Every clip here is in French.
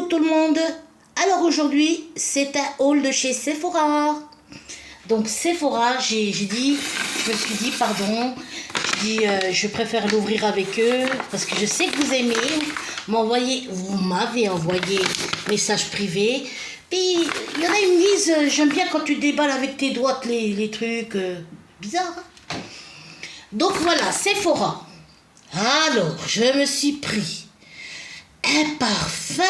Coucou tout le monde. Alors aujourd'hui, c'est un haul de chez Sephora. Donc Sephora, je me suis dit, pardon, je préfère l'ouvrir avec eux parce que je sais que vous aimez vous m'avez envoyé message privé. Puis il y en a qui me disent, j'aime bien quand tu déballes avec tes doigts les trucs bizarres. Donc voilà, Sephora. Alors, je me suis pris un parfum.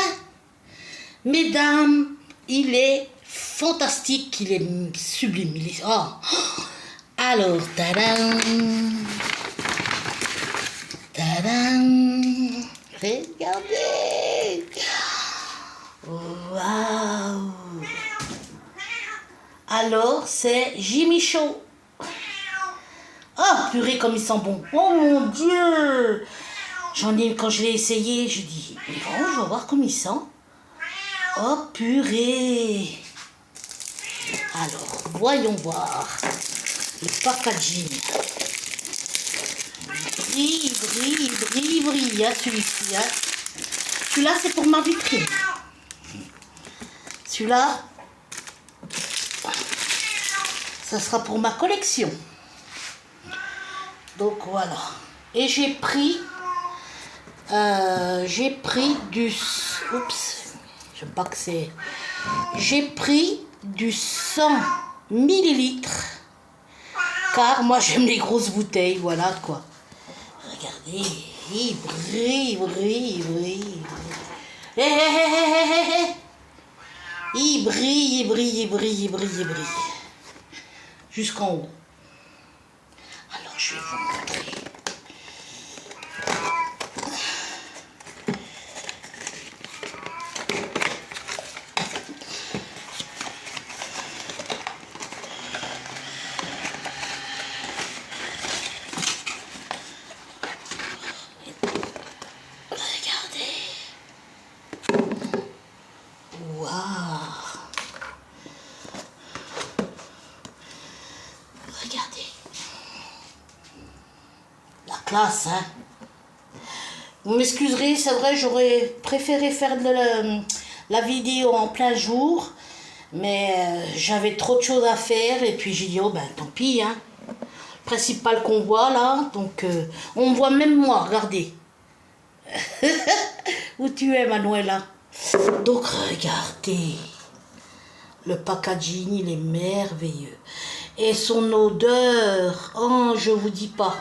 Mesdames, il est fantastique, il est sublime. Alors, tadam, tadam, regardez. Waouh. Alors, c'est Jimmy Choo. Oh, purée, comme il sent bon. Oh mon Dieu. Quand je l'ai essayé, je dis, mais bon, je vais voir comme il sent. Oh, purée. Alors, voyons voir le packaging. Brille, hein, celui-ci. Hein. Celui-là, c'est pour ma vitrine. Celui-là, ça sera pour ma collection. Donc, voilà. Et j'ai pris du... Oups. Je sais pas que c'est... J'ai pris du 100 millilitres. Car moi, j'aime les grosses bouteilles. Voilà, quoi. Regardez. Il brille. Il brille. Jusqu'en haut. Alors, je vais vous montrer. Regardez. La classe, hein. Vous m'excuserez, c'est vrai, j'aurais préféré faire la vidéo en plein jour, mais j'avais trop de choses à faire, et puis j'ai dit, oh ben tant pis, hein. Principal qu'on voit là, donc on me voit même moi, regardez. Où tu es, Manuela? Donc regardez. Le packaging, il est merveilleux. Et son odeur, oh, je vous dis pas.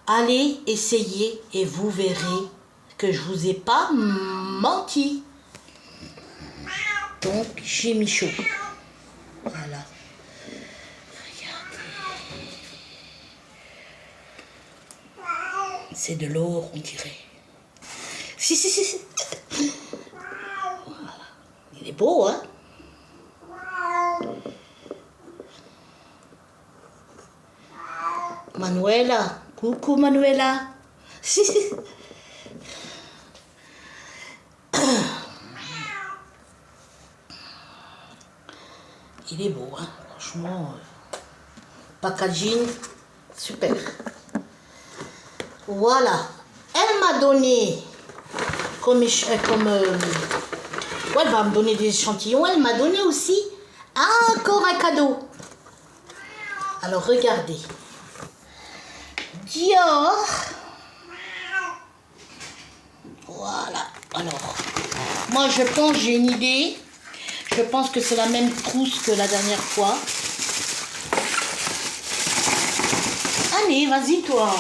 Allez, essayez et vous verrez que je vous ai pas menti. Donc, Jimmy Choo. Voilà. Regardez. C'est de l'or, on dirait. Si. Voilà. Il est beau, hein? Manuela, coucou Manuela. Si. Il est beau, hein, franchement. Packaging, super. Voilà. Elle m'a donné, elle va me donner des échantillons. Elle m'a donné aussi encore un cadeau. Alors, regardez. Dior. Voilà. Alors, moi je pense, j'ai une idée. Je pense que c'est la même trousse que la dernière fois. Allez, vas-y toi.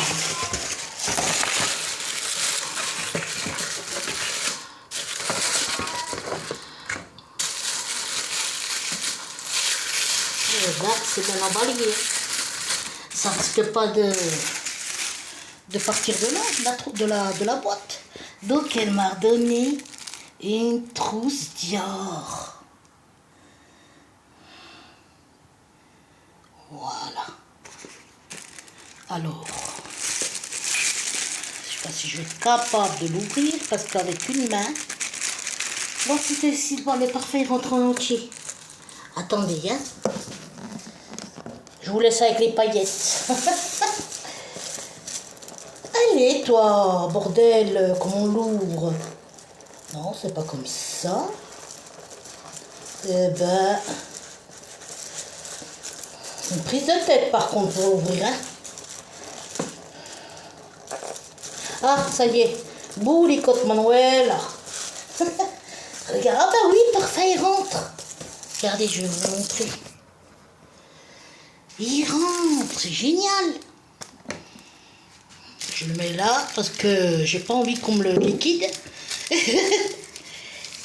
Regarde, c'est bien emballé. Ça risque pas de partir de la boîte. Donc elle m'a donné une trousse Dior. Voilà. Alors, je sais pas si je vais être capable de l'ouvrir parce qu'avec une main, voir si les parfums rentrent en entier. Attendez, hein. Je vous laisse avec les paillettes. Allez, toi, bordel, comment on l'ouvre? Non, c'est pas comme ça. Eh ben... Une prise de tête par contre pour ouvrir. Hein. Ah, ça y est. Bouh, les côtes Manuel. Regarde, ah bah oui, parfait, il rentre. Regardez, je vais vous montrer. Il rentre, c'est génial. Je le mets là parce que j'ai pas envie qu'on me le liquide.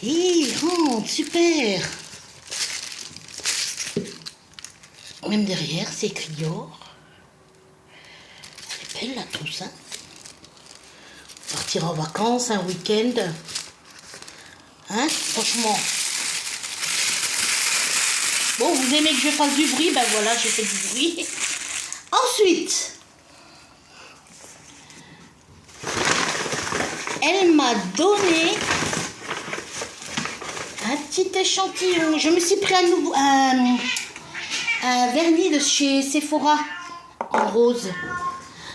Il rentre, super. Même derrière, c'est écrit Dior. Elle est belle la trousse, hein. Partir en vacances, un week-end. Hein, franchement. Bon, vous aimez que je fasse du bruit? Ben voilà, j'ai fait du bruit. Ensuite, elle m'a donné un petit échantillon. Je me suis pris un vernis de chez Sephora en rose.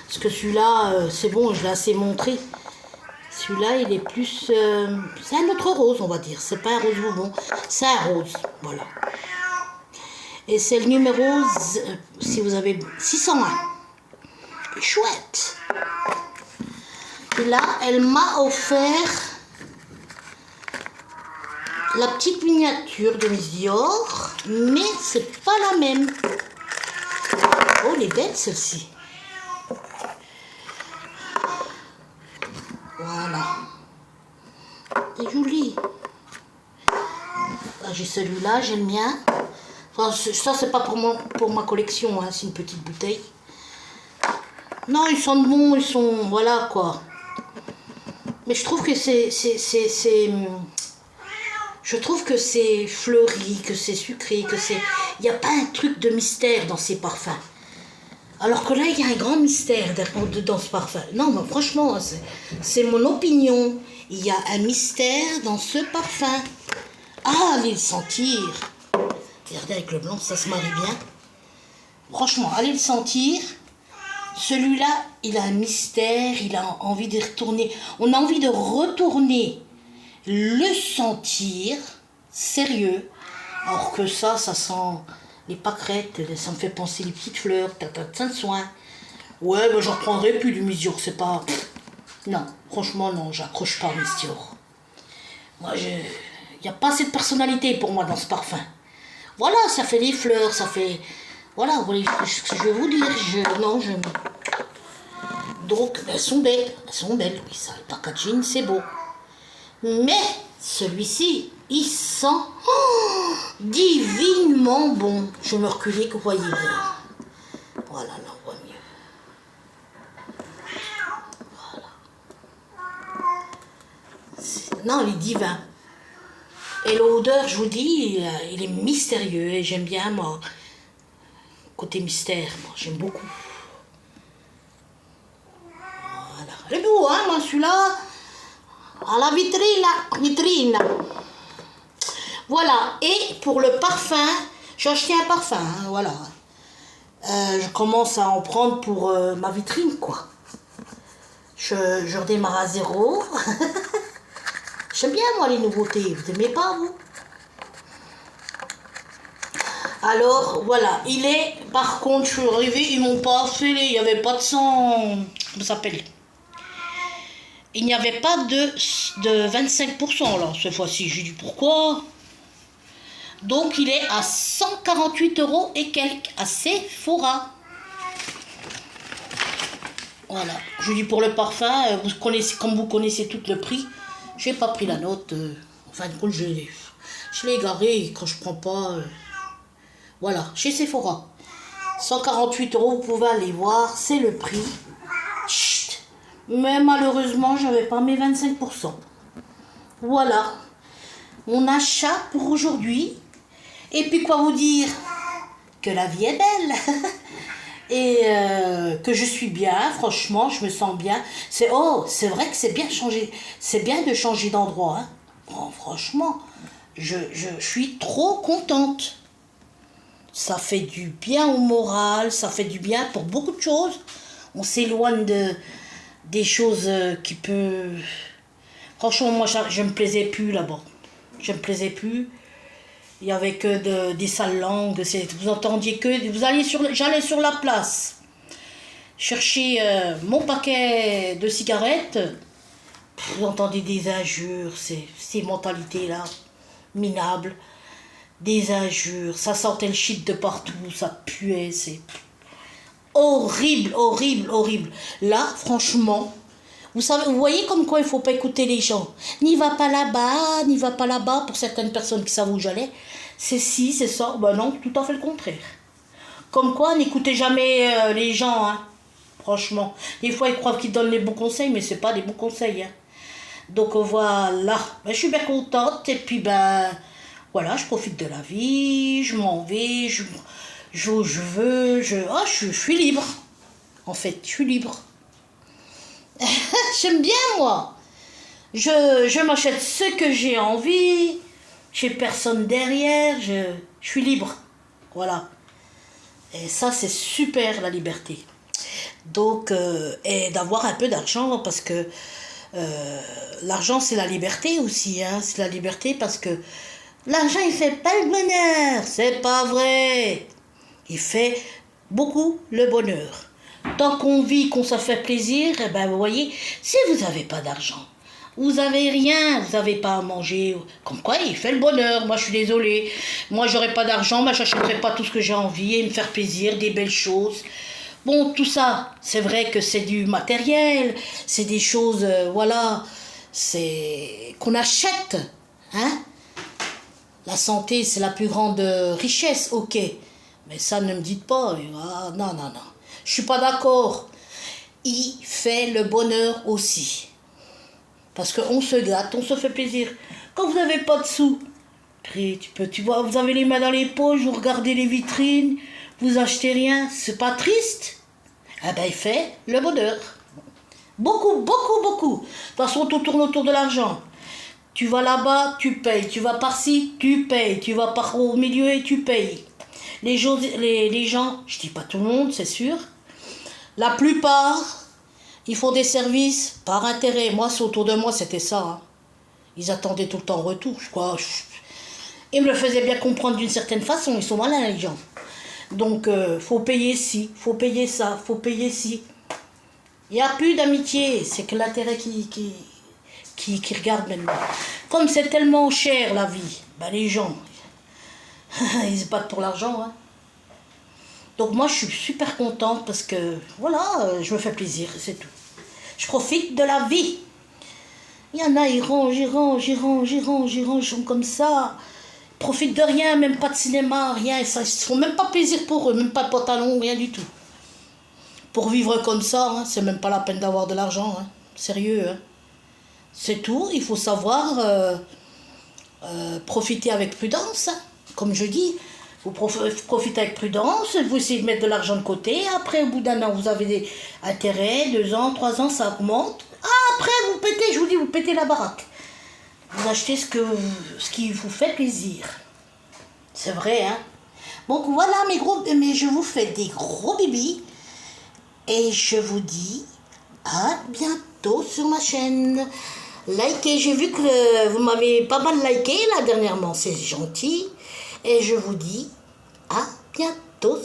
Parce que celui-là, c'est bon, je l'ai assez montré. Celui-là, il est plus... c'est un autre rose, on va dire. C'est pas un rose bonbon, c'est un rose. Voilà. Et c'est le numéro, si vous avez 601. Chouette. Et là, elle m'a offert la petite miniature de Miss Dior, mais c'est pas la même. Oh, elle est belle celle-ci. Voilà. C'est joli. Là, j'ai celui-là, j'ai le mien. Enfin, ça, c'est pas pour ma collection, hein, c'est une petite bouteille. Non, ils sentent bon, ils sont... Voilà, quoi. Mais je trouve que je trouve que c'est fleuri, que c'est sucré, que c'est... Il n'y a pas un truc de mystère dans ces parfums. Alors que là, il y a un grand mystère dans ce parfum. Non, mais franchement, c'est mon opinion. Il y a un mystère dans ce parfum. Ah, allez le sentir. Regardez, avec le blanc, ça se marie bien. Franchement, allez le sentir. Celui-là, il a un mystère, il a envie de retourner. On a envie de retourner le sentir, sérieux. Alors que ça sent les pâquerettes, ça me fait penser les petites fleurs, tata de Saint-Soin. Ouais, mais j'en reprendrai plus du Miss Dior, c'est pas... Non, franchement, non, j'accroche pas à Miss Dior. Moi, il n'y a pas assez de personnalité pour moi dans ce parfum. Voilà, ça fait les fleurs, ça fait... Voilà, vous voyez ce que je vais vous dire. Donc, elles sont belles. Elles sont belles, oui, ça. Le packaging, c'est beau. Mais, celui-ci, il sent divinement bon. Je vais me reculer que vous voyez bien. Voilà, là, on voit mieux. Voilà. Non, il est divin. Et l'odeur, je vous dis, il est mystérieux. Et j'aime bien, moi, côté mystère, moi, j'aime beaucoup. Voilà. Il est beau, hein, moi, celui-là. À la vitrine. Voilà. Et pour le parfum, j'ai acheté un parfum, hein, voilà. Je commence à en prendre pour ma vitrine, quoi. Je redémarre à zéro. J'aime bien, moi, les nouveautés. Vous aimez pas, vous? Alors, voilà. Il est... Par contre, je suis arrivée, ils m'ont pas fait... Il n'y avait pas de sang... Comment ça s'appelle? Il n'y avait pas de 25% là, cette fois-ci. J'ai dit pourquoi? Donc il est à 148 € et quelques, à Sephora. Voilà. Je dis pour le parfum, vous connaissez, comme vous connaissez tout le prix, j'ai pas pris la note. En fin de compte, je l'ai égaré quand je prends pas. Voilà, chez Sephora. 148 €, vous pouvez aller voir, c'est le prix. Chut. Mais malheureusement, j'avais pas mes 25%. Voilà. Mon achat pour aujourd'hui. Et puis quoi vous dire? Que la vie est belle. Et que je suis bien, franchement, je me sens bien. C'est vrai que c'est bien changé. C'est bien de changer d'endroit. Hein. Oh, franchement, je suis trop contente. Ça fait du bien au moral, ça fait du bien pour beaucoup de choses. On s'éloigne des choses qui peuvent... Franchement, moi, je me plaisais plus là-bas. Je me plaisais plus. Il y avait que des sales langues. Vous entendiez que... J'allais sur la place chercher mon paquet de cigarettes. Vous entendez des injures, ces mentalités-là, minables. Des injures, ça sortait le shit de partout, ça puait, c'est horrible, horrible, horrible. Là, franchement, vous voyez comme quoi il ne faut pas écouter les gens. N'y va pas là-bas, n'y va pas là-bas, pour certaines personnes qui savent où j'allais. C'est ci, c'est ça, ben non, tout à fait le contraire. Comme quoi, n'écoutez jamais les gens, hein. Franchement. Des fois, ils croient qu'ils donnent les bons conseils, mais c'est pas des bons conseils, hein. Donc voilà, ben, je suis bien contente, et puis ben... Voilà, je profite de la vie, je m'en vais, je où je veux, je suis libre. En fait, je suis libre. J'aime bien, moi. Je m'achète ce que j'ai envie, j'ai personne derrière, je suis libre. Voilà. Et ça, c'est super, la liberté. Donc, et d'avoir un peu d'argent, parce que l'argent, c'est la liberté aussi. Hein, c'est la liberté parce que l'argent, il fait pas le bonheur, c'est pas vrai. Il fait beaucoup le bonheur. Tant qu'on vit, qu'on se fait plaisir, eh ben vous voyez, si vous n'avez pas d'argent, vous n'avez rien, vous n'avez pas à manger, comme quoi il fait le bonheur. Moi, je suis désolée. Moi, j'aurais pas d'argent, mais j'achèterais pas tout ce que j'ai envie et me faire plaisir, des belles choses. Bon, tout ça, c'est vrai que c'est du matériel, c'est des choses, voilà, c'est qu'on achète, hein. La santé, c'est la plus grande richesse, ok. Mais ça, ne me dites pas. Ah, non, non, non. Je suis pas d'accord. Il fait le bonheur aussi. Parce qu'on se gâte, on se fait plaisir. Quand vous n'avez pas de sous, tu vois, vous avez les mains dans les poches, vous regardez les vitrines, vous achetez rien, c'est pas triste. Eh ben, il fait le bonheur. Beaucoup, beaucoup, beaucoup. De toute façon, tout tourne autour de l'argent. Tu vas là-bas, tu payes. Tu vas par-ci, tu payes. Tu vas par au milieu et tu payes. Les gens, je dis pas tout le monde, c'est sûr. La plupart, ils font des services par intérêt. Moi, autour de moi, c'était ça. Hein. Ils attendaient tout le temps en retour, je crois. Ils me le faisaient bien comprendre d'une certaine façon. Ils sont malins, les gens. Donc, faut payer ci, faut payer ça, faut payer ci. Il n'y a plus d'amitié. C'est que l'intérêt qui regarde maintenant. Comme c'est tellement cher la vie, ben les gens, ils se battent pour l'argent. Hein. Donc moi je suis super contente parce que voilà, je me fais plaisir, c'est tout. Je profite de la vie. Il y en a, ils rangent comme ça. Ils profitent de rien, même pas de cinéma, rien. Ils ne se font même pas plaisir pour eux, même pas de pantalon, rien du tout. Pour vivre comme ça, hein, c'est même pas la peine d'avoir de l'argent. Hein. Sérieux, hein. C'est tout, il faut savoir profiter avec prudence. Hein. Comme je dis, vous profitez avec prudence, vous essayez de mettre de l'argent de côté. Après, au bout d'un an, vous avez des intérêts, 2 ans, 3 ans, ça augmente. Après, vous pétez, je vous dis, vous pétez la baraque. Vous achetez ce qui vous fait plaisir. C'est vrai, hein. Donc voilà, mais je vous fais des gros bibis. Et je vous dis à bientôt sur ma chaîne. Likez, j'ai vu que vous m'avez pas mal liké là dernièrement, c'est gentil. Et je vous dis à bientôt.